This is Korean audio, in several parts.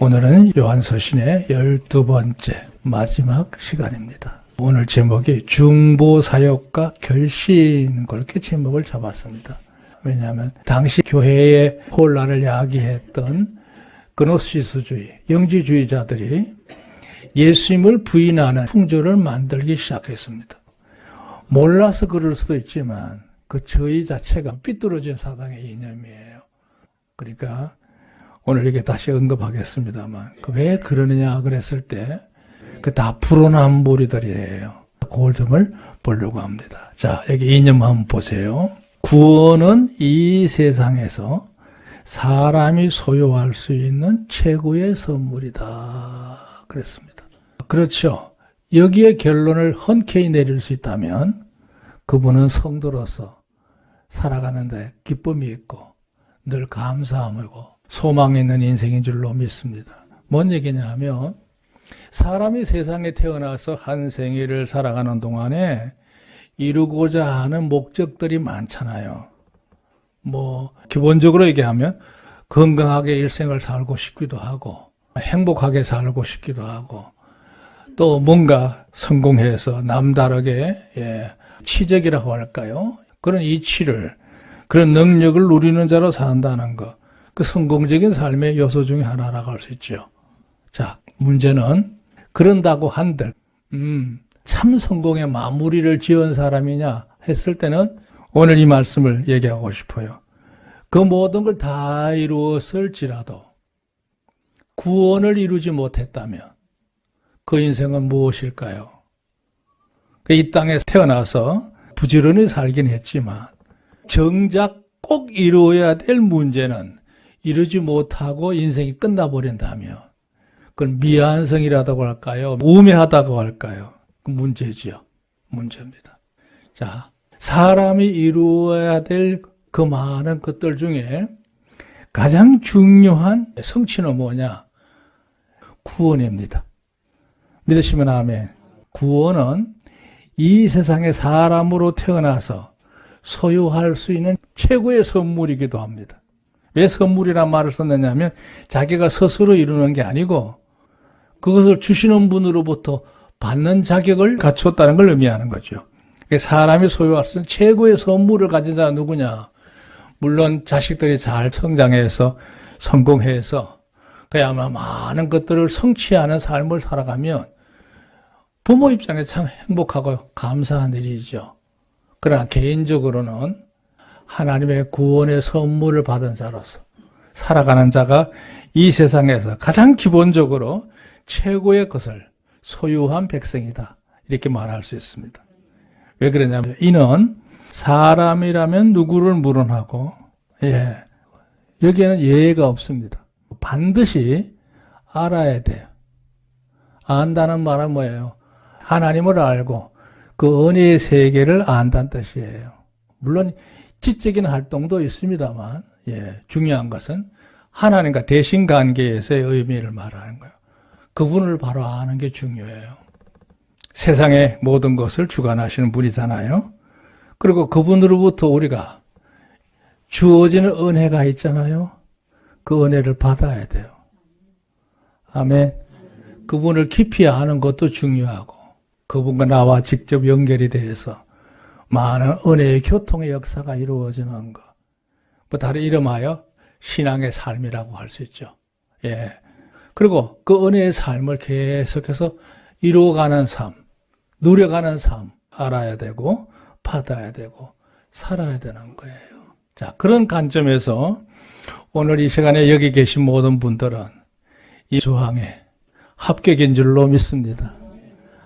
오늘은 요한서신의 12번째 마지막 시간입니다. 오늘 제목이 중보사역과 결신, 그렇게 제목을 잡았습니다. 왜냐하면 당시 교회의 혼란을 야기했던 그노시스주의, 영지주의자들이 예수님을 부인하는 풍조를 만들기 시작했습니다. 몰라서 그럴 수도 있지만 그 저희 자체가 삐뚤어진 사상의 이념이에요. 그러니까 오늘 이게 다시 언급하겠습니다만 왜 그러느냐 그랬을 때 그 다 불온한 무리들이에요. 그걸 점을 보려고 합니다. 자, 여기 이념 한번 보세요. 구원은 이 세상에서 사람이 소유할 수 있는 최고의 선물이다 그랬습니다. 그렇죠. 여기에 결론을 흔쾌히 내릴 수 있다면 그분은 성도로서 살아가는데 기쁨이 있고 늘 감사함이고 소망이 있는 인생인 줄로 믿습니다. 뭔 얘기냐 하면 사람이 세상에 태어나서 한 생일을 살아가는 동안에 이루고자 하는 목적들이 많잖아요. 기본적으로 얘기하면 건강하게 일생을 살고 싶기도 하고 행복하게 살고 싶기도 하고 또 뭔가 성공해서 남다르게 치적이라고 할까요? 그런 이치를, 그런 능력을 누리는 자로 산다는 것, 그 성공적인 삶의 요소 중에 하나라고 할 수 있죠. 자, 문제는 그런다고 한들 참 성공의 마무리를 지은 사람이냐 했을 때는 오늘 이 말씀을 얘기하고 싶어요. 그 모든 걸 다 이루었을지라도 구원을 이루지 못했다면 그 인생은 무엇일까요? 이 땅에 태어나서 부지런히 살긴 했지만 정작 꼭 이루어야 될 문제는 이루지 못하고 인생이 끝나버린다면 그건 미완성이라고 할까요? 우매하다고 할까요? 그 문제지요. 문제입니다. 자, 사람이 이루어야 될 그 많은 것들 중에 가장 중요한 성취는 뭐냐? 구원입니다. 믿으시면 아멘. 구원은 이 세상에 사람으로 태어나서 소유할 수 있는 최고의 선물이기도 합니다. 왜 선물이란 말을 썼느냐면 자기가 스스로 이루는 게 아니고 그것을 주시는 분으로부터 받는 자격을 갖췄다는 걸 의미하는 거죠. 사람이 소유할 수 있는 최고의 선물을 가진 자가 누구냐? 물론 자식들이 잘 성장해서 성공해서 그야말로 많은 것들을 성취하는 삶을 살아가면 부모 입장에 참 행복하고 감사한 일이죠. 그러나 개인적으로는 하나님의 구원의 선물을 받은 자로서 살아가는 자가 이 세상에서 가장 기본적으로 최고의 것을 소유한 백성이다. 이렇게 말할 수 있습니다. 왜 그러냐면 이는 사람이라면 누구를 물어나고 여기에는 예외가 없습니다. 반드시 알아야 돼요. 안다는 말은 뭐예요? 하나님을 알고 그 은혜의 세계를 안다는 뜻이에요. 물론 지적인 활동도 있습니다만 중요한 것은 하나님과 대신관계에서의 의미를 말하는 거예요. 그분을 바로 아는 게 중요해요. 세상의 모든 것을 주관하시는 분이잖아요. 그리고 그분으로부터 우리가 주어지는 은혜가 있잖아요. 그 은혜를 받아야 돼요. 아멘. 그분을 깊이 아는 것도 중요하고 그분과 나와 직접 연결이 돼서 많은 은혜의 교통의 역사가 이루어지는 것. 다른 이름하여 신앙의 삶이라고 할 수 있죠. 그리고 그 은혜의 삶을 계속해서 이루어가는 삶, 누려가는 삶 알아야 되고 받아야 되고 살아야 되는 거예요. 자, 그런 관점에서 오늘 이 시간에 여기 계신 모든 분들은 이 조항에 합격인 줄로 믿습니다.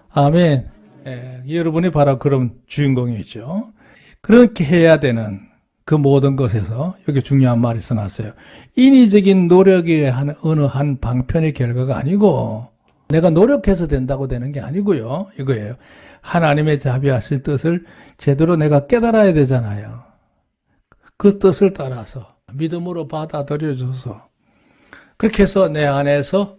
아멘. 여러분이 바로 그런 주인공이죠. 그렇게 해야 되는 그 모든 것에서 여기 중요한 말이 써놨어요. 인위적인 노력이 어느 한 방편의 결과가 아니고 내가 노력해서 된다고 되는 게 아니고요. 이거예요. 하나님의 자비하신 뜻을 제대로 내가 깨달아야 되잖아요. 그 뜻을 따라서 믿음으로 받아들여줘서 그렇게 해서 내 안에서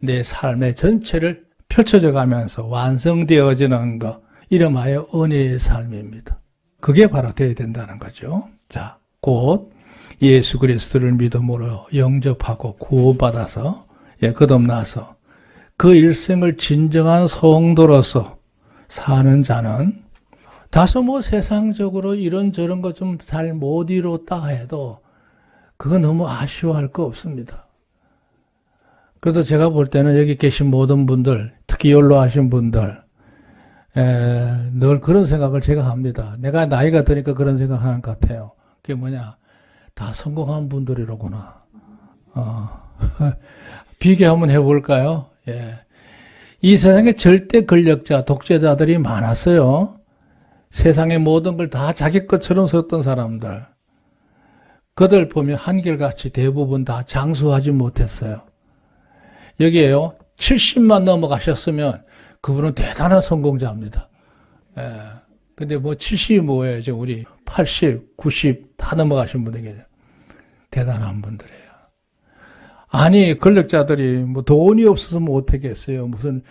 내 삶의 전체를 펼쳐져 가면서 완성되어지는 것, 이름하여 은혜의 삶입니다. 그게 바로 되어야 된다는 거죠. 자, 곧 예수 그리스도를 믿음으로 영접하고 구원받아서 거듭나서 그 일생을 진정한 성도로서 사는 자는 다소 뭐 세상적으로 이런저런 거 좀 잘 못 이뤘다 해도 그거 너무 아쉬워할 거 없습니다. 그래도 제가 볼 때는 여기 계신 모든 분들, 특히 연로하신 분들, 늘 그런 생각을 제가 합니다. 내가 나이가 드니까 그런 생각하는 것 같아요. 그게 뭐냐, 다 성공한 분들이로구나. 비교 한번 해볼까요? 이 세상에 절대 권력자, 독재자들이 많았어요. 세상의 모든 걸 다 자기 것처럼 썼던 사람들. 그들 보면 한결같이 대부분 다 장수하지 못했어요. 여기에요, 70만 넘어가셨으면 그분은 대단한 성공자입니다. 근데 뭐 70이 뭐예요? 지금 우리 80, 90 다 넘어가신 분들 계세요. 대단한 분들이에요. 아니, 권력자들이 뭐 돈이 없어서 뭐 어떻겠어요? 무슨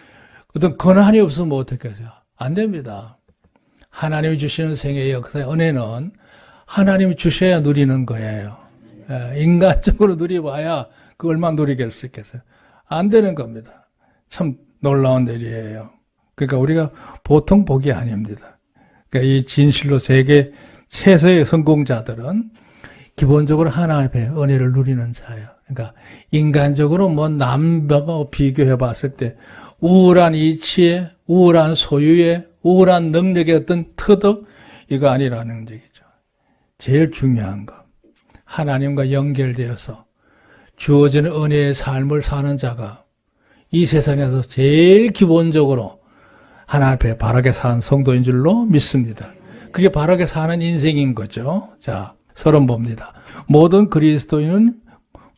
어떤 권한이 없으면 뭐 어떻겠어요? 안 됩니다. 하나님이 주시는 생애의 역사의 은혜는 하나님이 주셔야 누리는 거예요. 인간적으로 누려봐야 그 얼마나 누리게 수 있겠어요? 안 되는 겁니다. 참 놀라운 일이에요. 그러니까 우리가 보통 복이 아닙니다. 그러니까 이 진실로 세계 최소의 성공자들은 기본적으로 하나님의 은혜를 누리는 자예요. 그러니까 인간적으로 뭐 남하고 비교해 봤을 때 우월한 이치에, 우월한 소유에, 우월한 능력의 어떤 터득, 이거 아니라는 얘기죠. 제일 중요한 거, 하나님과 연결되어서 주어지는 은혜의 삶을 사는 자가 이 세상에서 제일 기본적으로 하나님 앞에 바르게 사는 성도인 줄로 믿습니다. 그게 바르게 사는 인생인 거죠. 자, 서론 봅니다. 모든 그리스도인은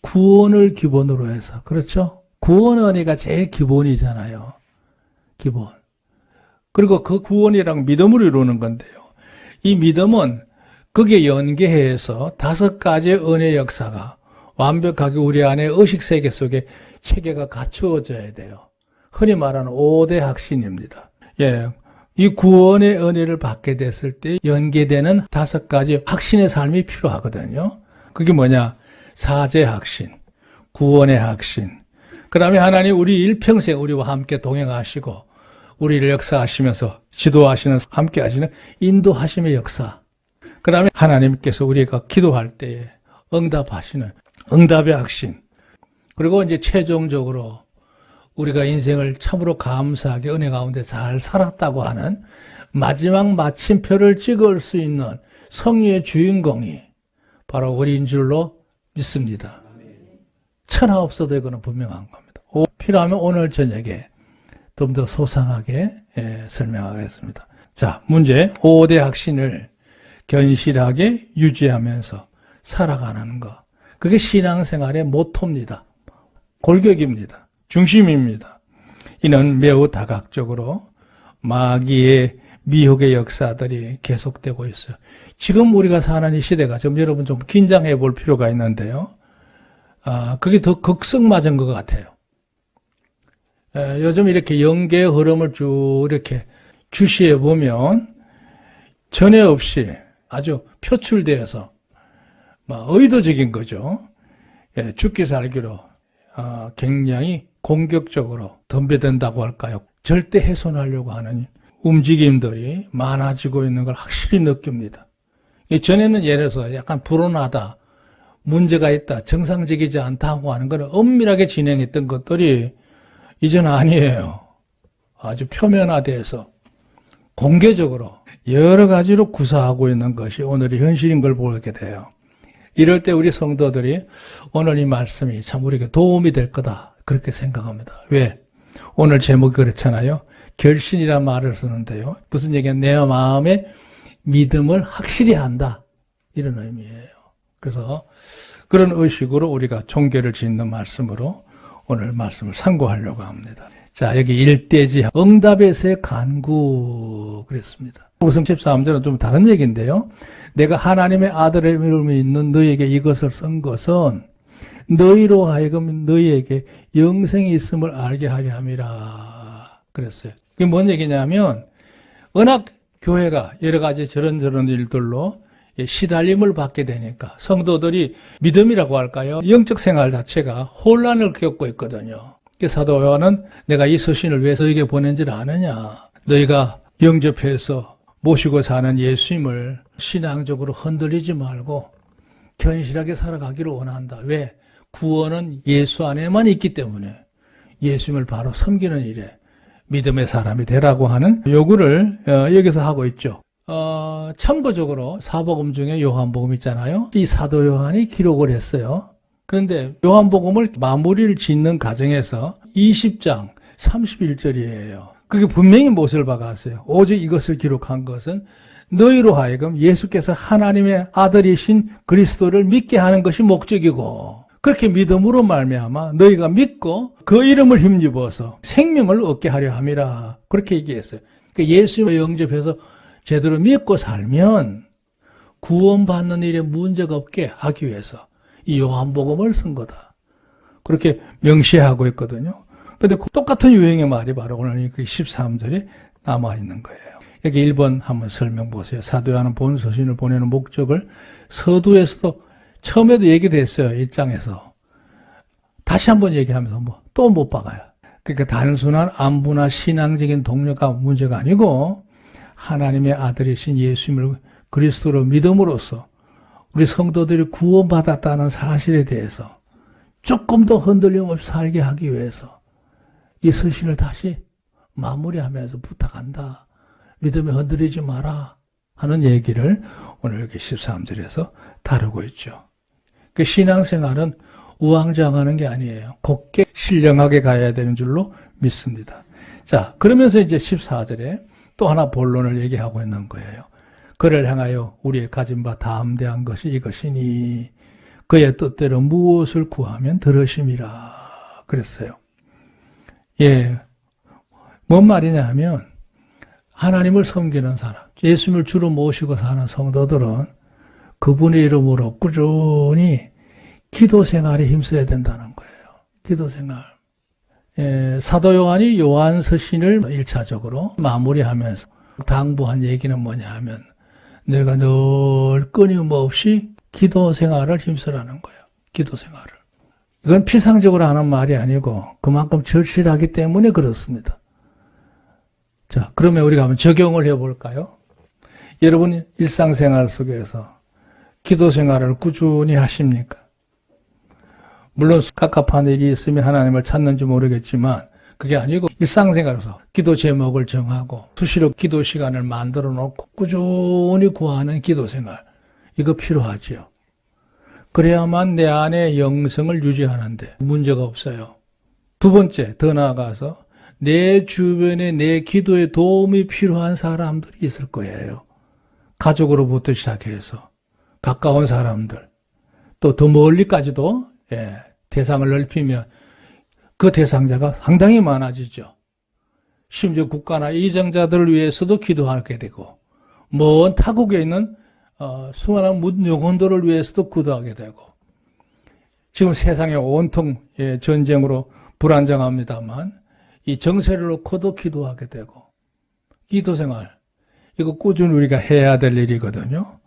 구원을 기본으로 해서, 그렇죠? 구원 은혜가 제일 기본이잖아요. 기본. 그리고 그 구원이랑 믿음으로 이루는 건데요. 이 믿음은 거기에 연계해서 5가지의 은혜 역사가 완벽하게 우리 안에 의식세계 속에 체계가 갖추어져야 돼요. 흔히 말하는 5대 확신입니다. 이 구원의 은혜를 받게 됐을 때 연계되는 5가지 확신의 삶이 필요하거든요. 그게 뭐냐? 사죄 확신, 구원의 확신, 그 다음에 하나님 우리 일평생 우리와 함께 동행하시고 우리를 역사하시면서 지도하시는, 함께 하시는 인도하심의 역사, 그 다음에 하나님께서 우리가 기도할 때에 응답하시는 응답의 확신, 그리고 이제 최종적으로 우리가 인생을 참으로 감사하게 은혜 가운데 잘 살았다고 하는 마지막 마침표를 찍을 수 있는 성리의 주인공이 바로 우리인 줄로 믿습니다. 천하 없어도 이거는 분명한 겁니다. 필요하면 오늘 저녁에 좀 더 소상하게 설명하겠습니다. 자, 문제 5대 확신을 견실하게 유지하면서 살아가는 것. 그게 신앙생활의 모토입니다. 골격입니다. 중심입니다. 이는 매우 다각적으로 마귀의 미혹의 역사들이 계속되고 있어요. 지금 우리가 사는 이 시대가 좀 여러분 좀 긴장해 볼 필요가 있는데요. 그게 더 극성맞은 것 같아요. 요즘 이렇게 영계의 흐름을 쭉 이렇게 주시해 보면 전에 없이 아주 표출되어서 의도적인 거죠. 죽기 살기로 굉장히 공격적으로 덤벼든다고 할까요? 절대 훼손하려고 하는 움직임들이 많아지고 있는 걸 확실히 느낍니다. 전에는 예를 들어서 약간 불온하다, 문제가 있다, 정상적이지 않다고 하는 걸 엄밀하게 진행했던 것들이 이제는 아니에요. 아주 표면화돼서 공개적으로 여러 가지로 구사하고 있는 것이 오늘의 현실인 걸 보게 돼요. 이럴 때 우리 성도들이 오늘 이 말씀이 참 우리에게 도움이 될 거다, 그렇게 생각합니다. 왜? 오늘 제목이 그렇잖아요. 결신이라는 말을 쓰는데요. 무슨 얘기냐? 내 마음에 믿음을 확실히 한다, 이런 의미예요. 그래서 그런 의식으로 우리가 종교를 짓는 말씀으로 오늘 말씀을 상고하려고 합니다. 자, 여기 일대지 응답에서의 간구 그랬습니다. 우선 13절은 좀 다른 얘기인데요. 내가 하나님의 아들의 이름이 있는 너희에게 이것을 쓴 것은 너희로 하여금 너희에게 영생이 있음을 알게 하게 함이라 그랬어요. 그게 뭔 얘기냐면 워낙 교회가 여러 가지 저런 일들로 시달림을 받게 되니까 성도들이 믿음이라고 할까요? 영적 생활 자체가 혼란을 겪고 있거든요. 사도 요한은 내가 이 서신을 왜 너에게 보낸지를 아느냐? 너희가 영접해서 모시고 사는 예수님을 신앙적으로 흔들리지 말고 견실하게 살아가기를 원한다. 왜? 구원은 예수 안에만 있기 때문에 예수님을 바로 섬기는 일에 믿음의 사람이 되라고 하는 요구를 여기서 하고 있죠. 참고적으로 사복음 중에 요한복음 있잖아요. 이 사도 요한이 기록을 했어요. 그런데 요한복음을 마무리를 짓는 과정에서 20장 31절이에요. 그게 분명히 무엇을 박았어요. 오직 이것을 기록한 것은 너희로 하여금 예수께서 하나님의 아들이신 그리스도를 믿게 하는 것이 목적이고 그렇게 믿음으로 말미암아 너희가 믿고 그 이름을 힘입어서 생명을 얻게 하려 함이라. 그렇게 얘기했어요. 그러니까 예수님을 영접해서 제대로 믿고 살면 구원받는 일에 문제가 없게 하기 위해서 이 요한복음을 쓴 거다. 그렇게 명시하고 있거든요. 그런데 똑같은 유형의 말이 바로 오늘 그 13절에 남아있는 거예요. 여기 1번 한번 설명 보세요. 사도 요한은 본 서신을 보내는 목적을 서두에서도 처음에도 얘기됐어요. 1장에서. 다시 한번 얘기하면서 또 못 박아요. 그러니까 단순한 안부나 신앙적인 동료가 문제가 아니고 하나님의 아들이신 예수님을 그리스도로 믿음으로써 우리 성도들이 구원받았다는 사실에 대해서 조금 더 흔들림 없이 살게 하기 위해서 이 서신을 다시 마무리하면서 부탁한다. 믿음에 흔들리지 마라 하는 얘기를 오늘 여기 13절에서 다루고 있죠. 그 신앙생활은 우왕좌왕하는 게 아니에요. 곱게 신령하게 가야 되는 줄로 믿습니다. 자, 그러면서 이제 14절에 또 하나 본론을 얘기하고 있는 거예요. 그를 향하여 우리의 가진 바 담대한 것이 이것이니 그의 뜻대로 무엇을 구하면 들으심이라 그랬어요. 예, 뭔 말이냐 하면 하나님을 섬기는 사람, 예수님을 주로 모시고 사는 성도들은 그분의 이름으로 꾸준히 기도 생활에 힘써야 된다는 거예요. 기도 생활. 예, 사도 요한이 요한 서신을 1차적으로 마무리하면서 당부한 얘기는 뭐냐 하면 내가 늘 끊임없이 기도 생활을 힘쓰라는 거예요. 기도 생활을. 이건 피상적으로 하는 말이 아니고 그만큼 절실하기 때문에 그렇습니다. 자, 그러면 우리가 한번 적용을 해볼까요? 여러분 일상생활 속에서 기도 생활을 꾸준히 하십니까? 물론 갑갑한 일이 있으면 하나님을 찾는지 모르겠지만 그게 아니고 일상생활에서 기도 제목을 정하고 수시로 기도 시간을 만들어 놓고 꾸준히 구하는 기도 생활. 이거 필요하지요. 그래야만 내 안에 영성을 유지하는데 문제가 없어요. 두 번째, 더 나아가서 내 주변에 내 기도에 도움이 필요한 사람들이 있을 거예요. 가족으로부터 시작해서 가까운 사람들, 또 더 멀리까지도 대상을 넓히면 그 대상자가 상당히 많아지죠. 심지어 국가나 이정자들을 위해서도 기도하게 되고 먼 타국에 있는 수많은 영혼들을 위해서도 기도하게 되고 지금 세상에 온통 전쟁으로 불안정합니다만 이 정세를 놓고도 기도하게 되고 기도생활 이거 꾸준히 우리가 해야 될 일이거든요.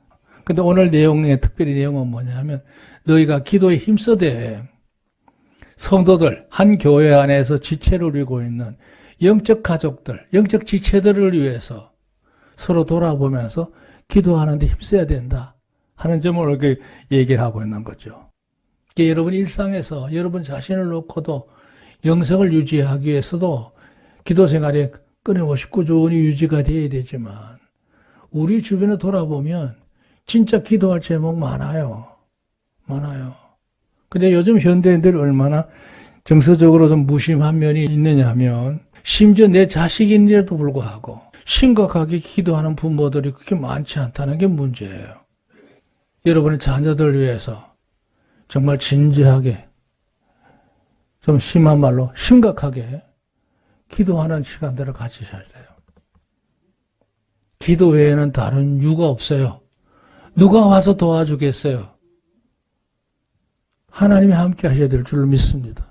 근데 오늘 내용의 특별히 내용은 뭐냐 하면 너희가 기도에 힘써대 성도들 한 교회 안에서 지체를 이루고 있는 영적 가족들, 영적 지체들을 위해서 서로 돌아보면서 기도하는 데 힘써야 된다 하는 점을 이렇게 얘기를 하고 있는 거죠. 여러분 일상에서 여러분 자신을 놓고도 영성을 유지하기 위해서도 기도 생활이 끊임없이 꾸준히 유지가 되어야 되지만 우리 주변에 돌아보면 진짜 기도할 제목 많아요. 많아요. 근데 요즘 현대인들이 얼마나 정서적으로 좀 무심한 면이 있느냐 하면 심지어 내 자식인데도 불구하고 심각하게 기도하는 부모들이 그렇게 많지 않다는 게 문제예요. 여러분의 자녀들을 위해서 정말 진지하게 좀 심한 말로 심각하게 기도하는 시간들을 가지셔야 돼요. 기도 외에는 다른 이유가 없어요. 누가 와서 도와주겠어요? 하나님이 함께 하셔야 될 줄로 믿습니다.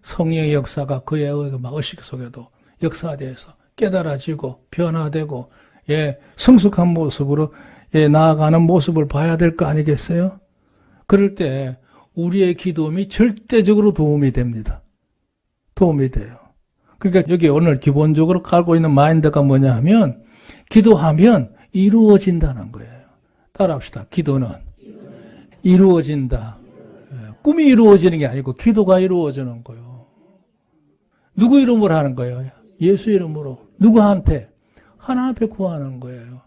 성령의 역사가 그의 의식 속에도 역사돼서 깨달아지고 변화되고 성숙한 모습으로 나아가는 모습을 봐야 될 거 아니겠어요? 그럴 때 우리의 기도음이 절대적으로 도움이 됩니다. 도움이 돼요. 그러니까 여기 오늘 기본적으로 깔고 있는 마인드가 뭐냐 하면 기도하면 이루어진다는 거예요. 따라합시다. 기도는 이루어진다. 꿈이 이루어지는 게 아니고 기도가 이루어지는 거예요. 누구 이름으로 하는 거예요? 예수 이름으로. 누구한테? 하나님 앞에 구하는 거예요.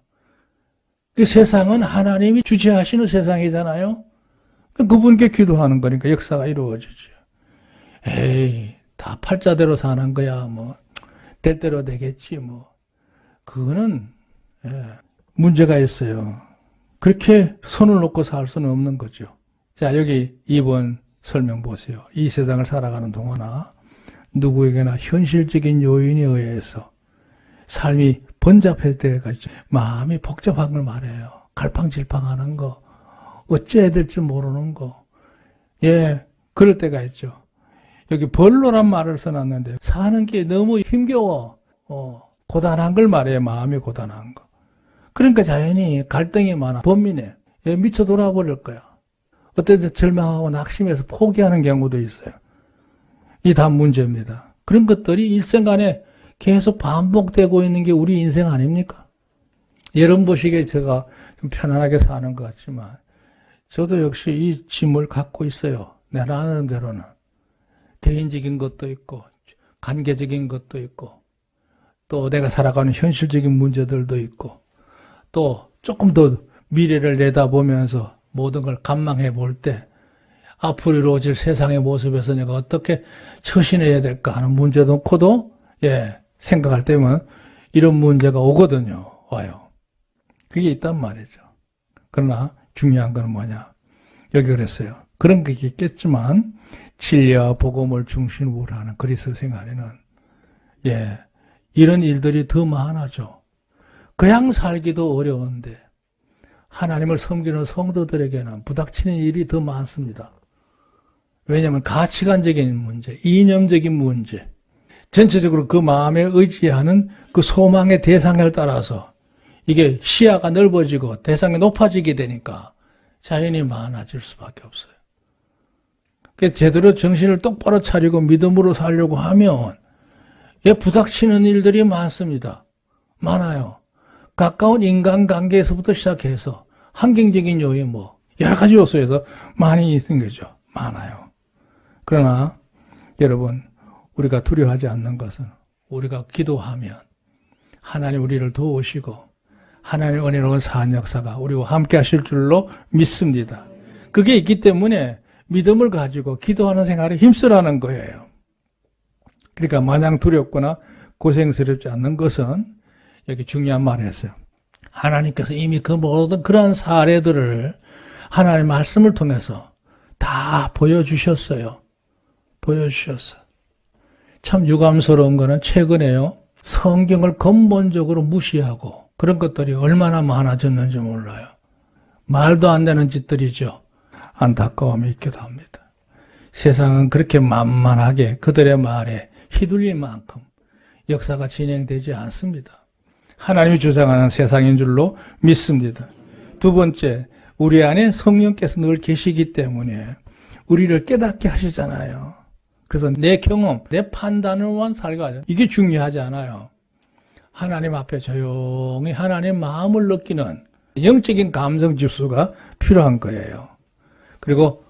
그 세상은 하나님이 주체하시는 세상이잖아요. 그분께 기도하는 거니까 역사가 이루어지죠. 에이, 다 팔자대로 사는 거야. 뭐 될 대로 되겠지. 뭐 그거는 문제가 있어요. 그렇게 손을 놓고 살 수는 없는 거죠. 자, 여기 2번 설명 보세요. 이 세상을 살아가는 동안아 누구에게나 현실적인 요인에 의해서 삶이 번잡할 때가 있죠. 마음이 복잡한 걸 말해요. 갈팡질팡하는 거, 어째야 될지 모르는 거. 그럴 때가 있죠. 여기 벌로란 말을 써놨는데 사는 게 너무 힘겨워. 고단한 걸 말해요. 마음이 고단한 거. 그러니까 자연히 갈등이 많아. 번민해. 미쳐 돌아버릴 거야. 어떨 때 절망하고 낙심해서 포기하는 경우도 있어요. 이 다 문제입니다. 그런 것들이 일생간에 계속 반복되고 있는 게 우리 인생 아닙니까? 여러분 보시기에 제가 좀 편안하게 사는 것 같지만 저도 역시 이 짐을 갖고 있어요. 내가 아는 대로는. 개인적인 것도 있고 관계적인 것도 있고 또 내가 살아가는 현실적인 문제들도 있고 또 조금 더 미래를 내다보면서 모든 걸 감망해 볼 때 앞으로 이루어질 세상의 모습에서 내가 어떻게 처신해야 될까 하는 문제도 놓고도 생각할 때면 이런 문제가 오거든요. 와요. 그게 있단 말이죠. 그러나 중요한 건 뭐냐. 여기 그랬어요. 그런 게 있겠지만 진리와 복음을 중심으로 하는 그리스도 생활에는 이런 일들이 더 많아져. 그냥 살기도 어려운데 하나님을 섬기는 성도들에게는 부닥치는 일이 더 많습니다. 왜냐하면 가치관적인 문제, 이념적인 문제, 전체적으로 그 마음에 의지하는 그 소망의 대상에 따라서 이게 시야가 넓어지고 대상이 높아지게 되니까 자연히 많아질 수밖에 없어요. 제대로 정신을 똑바로 차리고 믿음으로 살려고 하면 부닥치는 일들이 많습니다. 많아요. 가까운 인간관계에서부터 시작해서 환경적인 요인 여러 가지 요소에서 많이 있는 거죠. 많아요. 그러나 여러분 우리가 두려워하지 않는 것은 우리가 기도하면 하나님 우리를 도우시고 하나님의 은혜로운 사한 역사가 우리와 함께 하실 줄로 믿습니다. 그게 있기 때문에 믿음을 가지고 기도하는 생활에 힘쓰라는 거예요. 그러니까 마냥 두렵거나 고생스럽지 않는 것은 여기 중요한 말을 했어요. 하나님께서 이미 그 모든 그러한 사례들을 하나님의 말씀을 통해서 다 보여주셨어요. 보여주셨어요. 참 유감스러운 거는 최근에요. 성경을 근본적으로 무시하고 그런 것들이 얼마나 많아졌는지 몰라요. 말도 안 되는 짓들이죠. 안타까움이 있기도 합니다. 세상은 그렇게 만만하게 그들의 말에 휘둘릴 만큼 역사가 진행되지 않습니다. 하나님이 주장하는 세상인 줄로 믿습니다. 두 번째, 우리 안에 성령께서 늘 계시기 때문에 우리를 깨닫게 하시잖아요. 그래서 내 경험, 내 판단으로만 살고 이게 중요하지 않아요. 하나님 앞에 조용히 하나님의 마음을 느끼는 영적인 감성 지수가 필요한 거예요. 그리고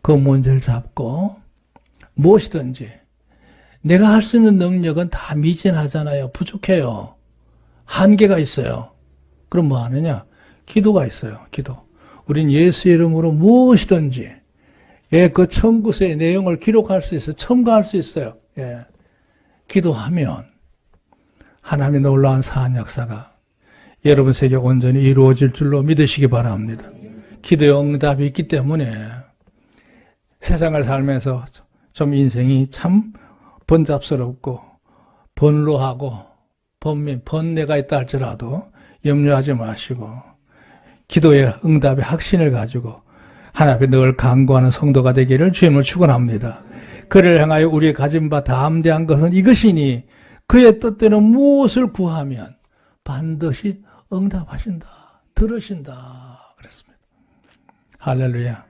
그 문제를 잡고 무엇이든지 내가 할 수 있는 능력은 다 미진하잖아요. 부족해요. 한계가 있어요. 그럼 뭐 하느냐? 기도가 있어요. 기도. 우린 예수 이름으로 무엇이든지 그 청구서의 내용을 기록할 수 있어요. 첨가할 수 있어요. 기도하면 하나님의 놀라운 사한 역사가 여러분 세계 온전히 이루어질 줄로 믿으시기 바랍니다. 기도의 응답이 있기 때문에 세상을 살면서 좀 인생이 참 번잡스럽고 번로하고 번뇌가 있다 할지라도 염려하지 마시고 기도의 응답의 확신을 가지고 하나님 앞에 늘 간구하는 성도가 되기를 주님을 축원합니다. 그를 향하여 우리의 가진 바 담대한 것은 이것이니 그의 뜻대로 무엇을 구하면 반드시 응답하신다. 들으신다 그랬습니다. 할렐루야.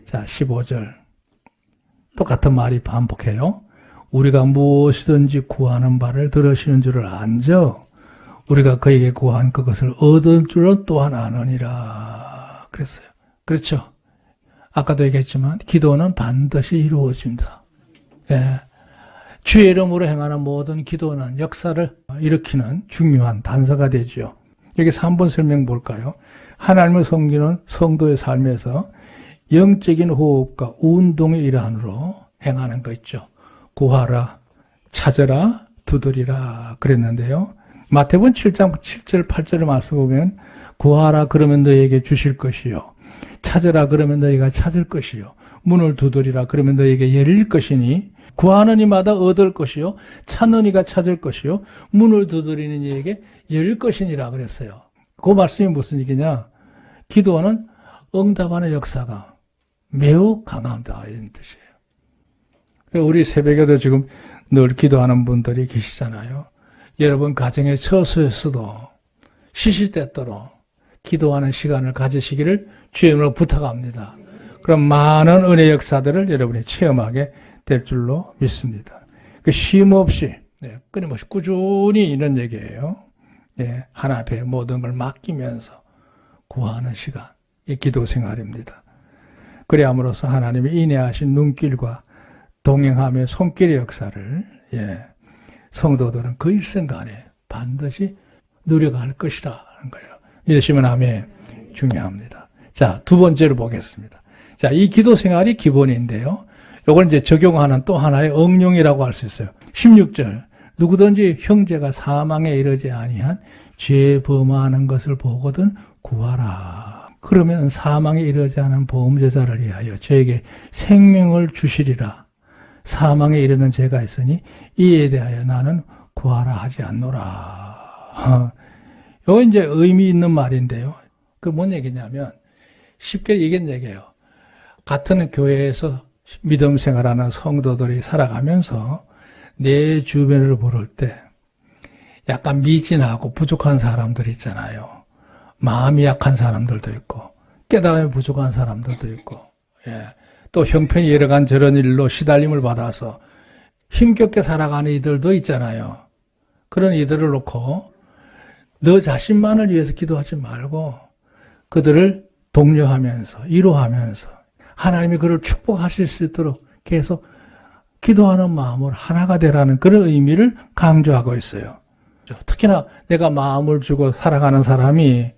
자, 15절. 똑같은 말이 반복해요. 우리가 무엇이든지 구하는 바를 들으시는 줄을 안저 우리가 그에게 구한 그것을 얻은 줄은 또한 아느니라 그랬어요. 그렇죠. 아까도 얘기했지만 기도는 반드시 이루어집니다. 예. 주의 이름으로 행하는 모든 기도는 역사를 일으키는 중요한 단서가 되죠. 여기서 한번 설명 볼까요? 하나님을 섬기는 성도의 삶에서 영적인 호흡과 운동의 일환으로 행하는 거 있죠. 구하라, 찾으라, 두드리라 그랬는데요. 마태복음 7장 7절 8절을 말씀 보면 구하라 그러면 너에게 주실 것이요. 찾으라 그러면 너희가 찾을 것이요. 문을 두드리라 그러면 너에게 열릴 것이니 구하는 이마다 얻을 것이요. 찾는 이가 찾을 것이요. 문을 두드리는 이에게 열릴 것이니라 그랬어요. 그 말씀이 무슨 얘기냐? 기도는 응답하는 역사가 매우 강합니다. 이런 뜻이에요. 우리 새벽에도 지금 늘 기도하는 분들이 계시잖아요. 여러분 가정의 처소에서도 시시때때로 기도하는 시간을 가지시기를 주의 이름으로 부탁합니다. 그럼 많은 은혜 역사들을 여러분이 체험하게 될 줄로 믿습니다. 그 쉼 없이 끊임없이 꾸준히 이런 얘기예요. 하나님 앞에 모든 걸 맡기면서 구하는 시간, 이 기도 생활입니다. 그래함으로써 하나님의 인내하신 눈길과 동행하며 손길의 역사를 성도들은 그 일생간에 반드시 누려갈 것이라는 거예요. 믿으시면 아멘. 중요합니다. 자, 두 번째로 보겠습니다. 자, 이 기도 생활이 기본인데요. 이걸 이제 적용하는 또 하나의 응용이라고 할 수 있어요. 16절. 누구든지 형제가 사망에 이르지 아니한 죄 범하는 것을 보거든 구하라. 그러면 사망에 이르지 않은 범죄자를 위하여 저에게 생명을 주시리라. 사망에 이르는 죄가 있으니 이에 대하여 나는 구하라 하지 않노라. 이거 이제 의미 있는 말인데요. 그 뭔 얘기냐면 쉽게 얘기한 얘기예요. 같은 교회에서 믿음 생활하는 성도들이 살아가면서 내 주변을 볼 때 약간 미진하고 부족한 사람들 있잖아요. 마음이 약한 사람들도 있고 깨달음이 부족한 사람들도 있고 또 형편이 여러 간 저런 일로 시달림을 받아서 힘겹게 살아가는 이들도 있잖아요. 그런 이들을 놓고 너 자신만을 위해서 기도하지 말고 그들을 독려하면서 위로하면서 하나님이 그를 축복하실 수 있도록 계속 기도하는 마음으로 하나가 되라는 그런 의미를 강조하고 있어요. 특히나 내가 마음을 주고 살아가는 사람이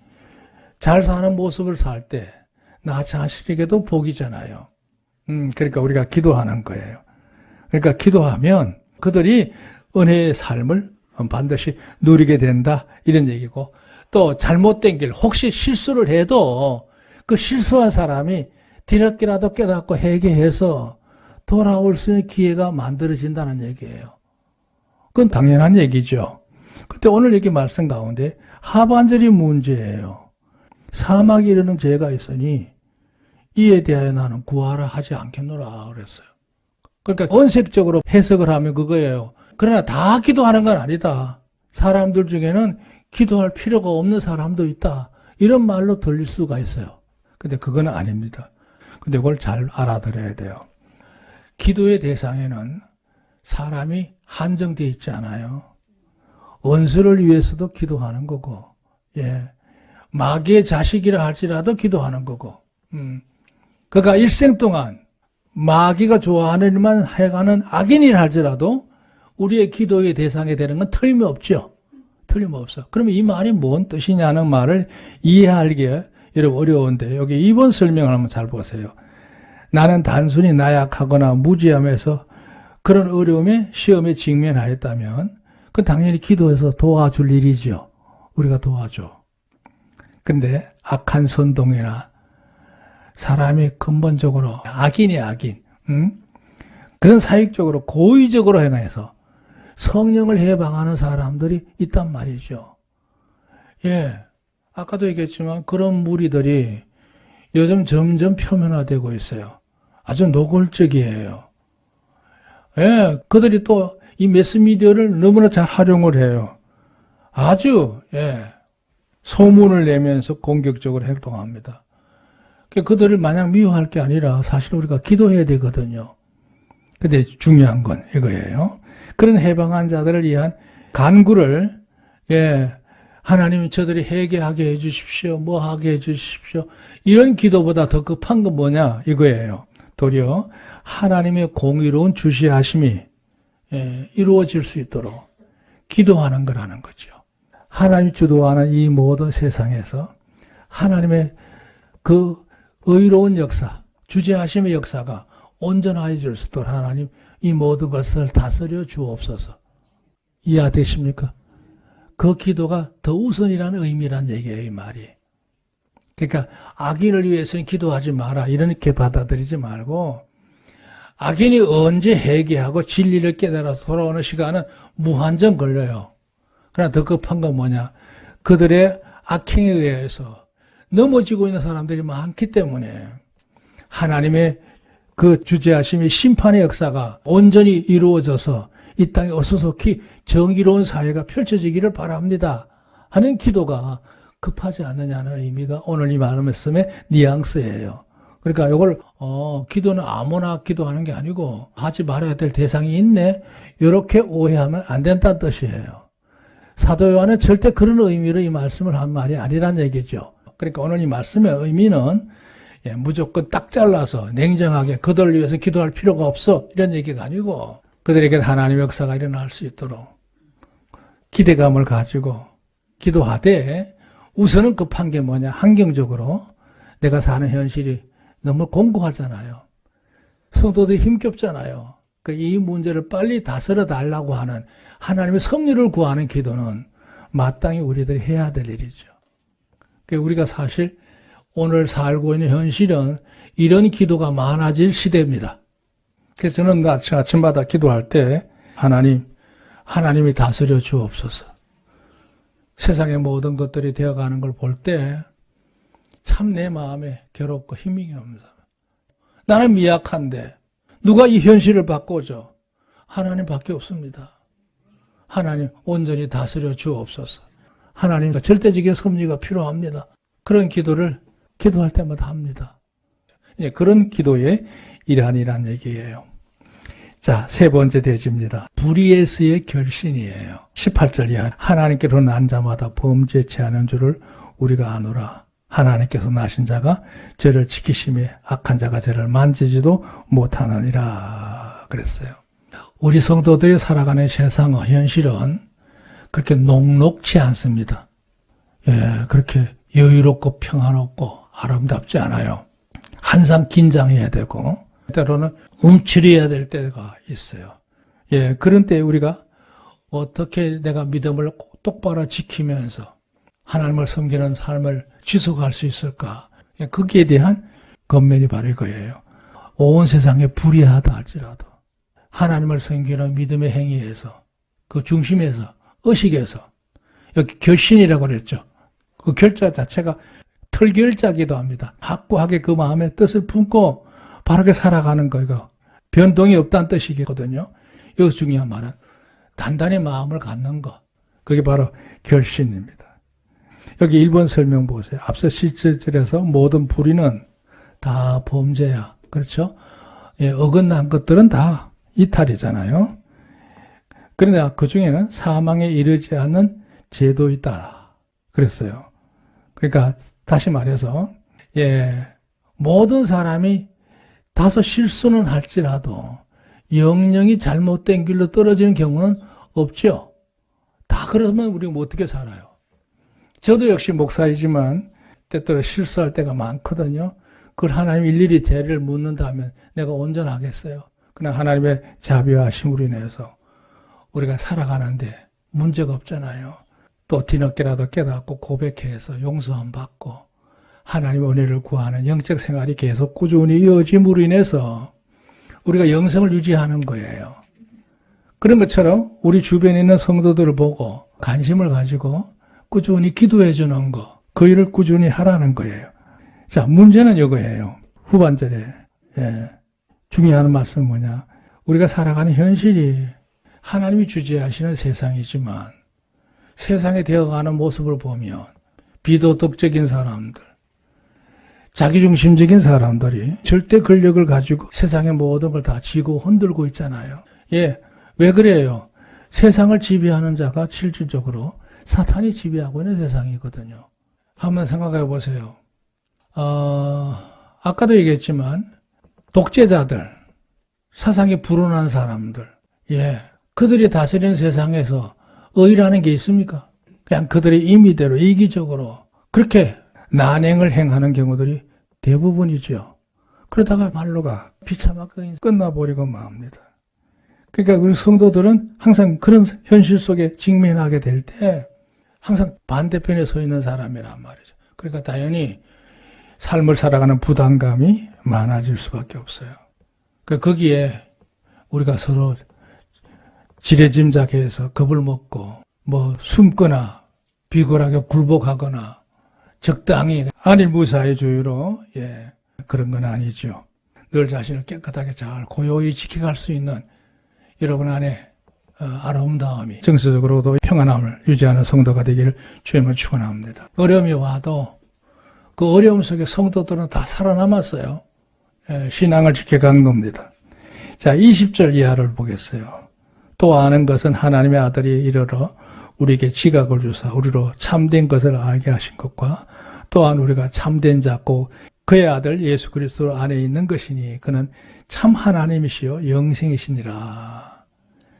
잘 사는 모습을 살 때 나 자신에게도 복이잖아요. 그러니까 우리가 기도하는 거예요. 그러니까 기도하면 그들이 은혜의 삶을 반드시 누리게 된다 이런 얘기고 또 잘못된 길 혹시 실수를 해도 그 실수한 사람이 뒤늦게라도 깨닫고 회개해서 돌아올 수 있는 기회가 만들어진다는 얘기예요. 그건 당연한 얘기죠. 그때 오늘 얘기 말씀 가운데 하반절이 문제예요. 사막에 이르는 죄가 있으니 이에 대하여 나는 구하라 하지 않겠노라 그랬어요. 그러니까 언색적으로 해석을 하면 그거예요. 그러나 다 기도하는 건 아니다. 사람들 중에는 기도할 필요가 없는 사람도 있다. 이런 말로 들릴 수가 있어요. 근데 그건 아닙니다. 근데 그걸 잘 알아들어야 돼요. 기도의 대상에는 사람이 한정되어 있지 않아요. 원수를 위해서도 기도하는 거고, 마귀의 자식이라 할지라도 기도하는 거고, 그가 일생 동안 마귀가 좋아하는 일만 해가는 악인이라 할지라도 우리의 기도의 대상이 되는 건 틀림없죠. 틀림없어. 그러면 이 말이 뭔 뜻이냐는 말을 이해하기에 여러분 어려운데 여기 2번 설명을 한번 잘 보세요. 나는 단순히 나약하거나 무지함에서 그런 어려움에 시험에 직면하였다면 그건 당연히 기도해서 도와줄 일이죠. 우리가 도와줘. 근데 악한 선동이나 사람이 근본적으로 악인이 악인, 그런 사익적으로 고의적으로 해놔서 성령을 해방하는 사람들이 있단 말이죠. 아까도 얘기했지만 그런 무리들이 요즘 점점 표면화되고 있어요. 아주 노골적이에요. 그들이 또 이 매스미디어를 너무나 잘 활용을 해요. 아주 소문을 내면서 공격적으로 행동합니다. 그들을 마냥 미워할 게 아니라 사실 우리가 기도해야 되거든요. 근데 중요한 건 이거예요. 그런 해방한 자들을 위한 간구를, 하나님 저들이 회개하게 해주십시오. 뭐 하게 해주십시오. 이런 기도보다 더 급한 건 뭐냐 이거예요. 도리어 하나님의 공의로운 주시하심이 이루어질 수 있도록 기도하는 거라는 거죠. 하나님 주도하는 이 모든 세상에서 하나님의 그 의로운 역사, 주재하심의 역사가 온전하여질 수 있도록 하나님 이 모든 것을 다스려 주옵소서. 이해되십니까? 그 기도가 더 우선이라는 의미란 얘기예요, 이 말이. 그러니까 악인을 위해서는 기도하지 마라 이렇게 받아들이지 말고, 악인이 언제 회개하고 진리를 깨달아서 돌아오는 시간은 무한정 걸려요. 그러나 더 급한 건 뭐냐? 그들의 악행에 의해서 넘어지고 있는 사람들이 많기 때문에 하나님의 그 주재하심이 심판의 역사가 온전히 이루어져서 이 땅에 어서속히 정의로운 사회가 펼쳐지기를 바랍니다 하는 기도가 급하지 않느냐는 의미가 오늘 이 말씀의 뉘앙스예요. 그러니까 이걸 기도는 아무나 기도하는 게 아니고 하지 말아야 될 대상이 있네, 이렇게 오해하면 안 된다는 뜻이에요. 사도 요한은 절대 그런 의미로 이 말씀을 한 말이 아니란 얘기죠. 그러니까 오늘 이 말씀의 의미는 무조건 딱 잘라서 냉정하게 그들을 위해서 기도할 필요가 없어 이런 얘기가 아니고, 그들에게 하나님의 역사가 일어날 수 있도록 기대감을 가지고 기도하되, 우선은 급한 게 뭐냐? 환경적으로 내가 사는 현실이 너무 공고하잖아요. 성도들이 힘겹잖아요. 이 문제를 빨리 다스려 달라고 하는 하나님의 섭리를 구하는 기도는 마땅히 우리들이 해야 될 일이죠. 우리가 사실 오늘 살고 있는 현실은 이런 기도가 많아질 시대입니다. 그래서 저는 아침마다 기도할 때 하나님이 다스려 주옵소서. 세상의 모든 것들이 되어가는 걸 볼 때 참 내 마음에 괴롭고 힘이 없습니다. 나는 미약한데 누가 이 현실을 바꿔줘? 하나님밖에 없습니다. 하나님 온전히 다스려 주옵소서. 하나님과 절대적인 섭리가 필요합니다. 그런 기도를 기도할 때마다 합니다. 그런 기도의 일환이란 얘기예요. 자, 세 번째 대지입니다. 불의에서의 결신이에요. 18절 이하. 하나님께로 난 자마다 범죄치 않은 줄을 우리가 아노라. 하나님께서 나신 자가 저를 지키심에 악한 자가 저를 만지지도 못하느니라 그랬어요. 우리 성도들이 살아가는 세상의 현실은 그렇게 녹록지 않습니다. 그렇게 여유롭고 평안없고 아름답지 않아요. 항상 긴장해야 되고 때로는 움츠려야 될 때가 있어요. 그런 때 우리가 어떻게 내가 믿음을 똑바로 지키면서 하나님을 섬기는 삶을 지속할 수 있을까? 거기에 대한 권면이 바로 이거예요. 온 세상에 불의하다 할지라도 하나님을 섬기는 믿음의 행위에서, 그 중심에서, 의식에서, 여기 결신이라고 그랬죠. 그 결자 자체가 털결자기도 합니다. 확고하게 그 마음의 뜻을 품고 바르게 살아가는 거예요. 변동이 없다는 뜻이거든요. 여기서 중요한 말은 단단히 마음을 갖는 것. 그게 바로 결신입니다. 여기 1번 설명 보세요. 앞서 17절에서 모든 불의는 다 범죄야. 그렇죠? 어긋난 것들은 다 이탈이잖아요. 그러나 그 중에는 사망에 이르지 않는 죄도 있다. 그랬어요. 그러니까 다시 말해서 모든 사람이 다소 실수는 할지라도 영영이 잘못된 길로 떨어지는 경우는 없죠. 다 그러면 우리가 어떻게 살아요? 저도 역시 목사이지만 때때로 실수할 때가 많거든요. 그걸 하나님 일일이 죄를 묻는다면 내가 온전하겠어요? 그러나 하나님의 자비하심으로 인해서 우리가 살아가는데 문제가 없잖아요. 또 뒤늦게라도 깨닫고 고백해서 용서함 받고 하나님의 은혜를 구하는 영적 생활이 계속 꾸준히 이어짐으로 인해서 우리가 영성을 유지하는 거예요. 그런 것처럼 우리 주변에 있는 성도들을 보고 관심을 가지고 꾸준히 기도해 주는 거, 그 일을 꾸준히 하라는 거예요. 자, 문제는 이거예요. 후반절에 중요한 말씀은 뭐냐? 우리가 살아가는 현실이 하나님이 주재하시는 세상이지만 세상에 되어가는 모습을 보면 비도덕적인 사람들, 자기중심적인 사람들이 절대 권력을 가지고 세상의 모든 걸 다 쥐고 흔들고 있잖아요. 예, 왜 그래요? 세상을 지배하는 자가 실질적으로 사탄이 지배하고 있는 세상이거든요. 한번 생각해 보세요. 아까도 얘기했지만 독재자들, 사상이 불온한 사람들, 예, 그들이 다스리는 세상에서 의라는 게 있습니까? 그냥 그들의 임의대로 이기적으로 그렇게 난행을 행하는 경우들이 대부분이죠. 그러다가 말로가 비참하게 끝나버리고 맙니다. 그러니까 우리 성도들은 항상 그런 현실 속에 직면하게 될 때 항상 반대편에 서 있는 사람이란 말이죠. 그러니까 당연히 삶을 살아가는 부담감이 많아질 수밖에 없어요. 그러니까 거기에 우리가 서로 지레짐작해서 겁을 먹고 뭐 숨거나 비굴하게 굴복하거나 적당히 아니 무사히 주의로 그런 건 아니죠. 늘 자신을 깨끗하게 잘 고요히 지켜갈 수 있는 여러분 안에 아름다움이 정서적으로도 평안함을 유지하는 성도가 되기를 주님을 축원합니다. 어려움이 와도 그 어려움 속에 성도들은 다 살아남았어요. 신앙을 지켜간 겁니다. 자, 20절 이하를 보겠어요. 또 아는 것은 하나님의 아들이 이르러 우리에게 지각을 주사 우리로 참된 것을 알게 하신 것과 또한 우리가 참된 자고 그의 아들 예수 그리스도 안에 있는 것이니 그는 참 하나님이시요 영생이시니라.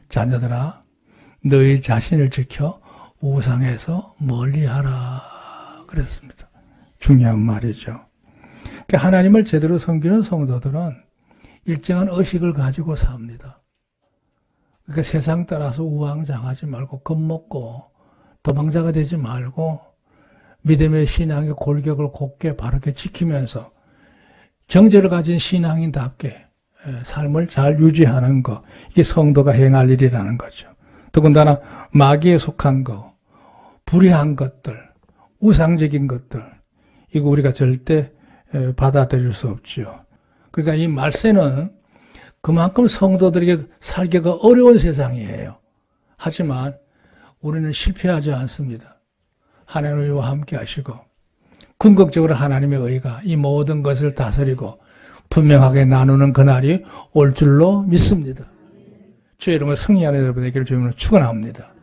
자녀들아 너희 자신을 지켜 우상에서 멀리하라 그랬습니다. 중요한 말이죠. 그러니까 하나님을 제대로 섬기는 성도들은 일정한 의식을 가지고 삽니다. 그러니까 세상 따라서 우왕좌왕하지 말고 겁먹고 도망자가 되지 말고 믿음의 신앙의 골격을 곧게 바르게 지키면서 정죄를 가진 신앙인답게 삶을 잘 유지하는 것, 이게 성도가 행할 일이라는 거죠. 더군다나 마귀에 속한 것, 불의한 것들, 우상적인 것들, 이거 우리가 절대 받아들일 수 없죠. 그러니까 이 말세는 그만큼 성도들에게 살기가 어려운 세상이에요. 하지만 우리는 실패하지 않습니다. 하나님의 의와 함께 하시고 궁극적으로 하나님의 의가 이 모든 것을 다스리고 분명하게 나누는 그날이 올 줄로 믿습니다. 주의 이름으로 승리하는 여러분 되기를 주님으로 축원합니다.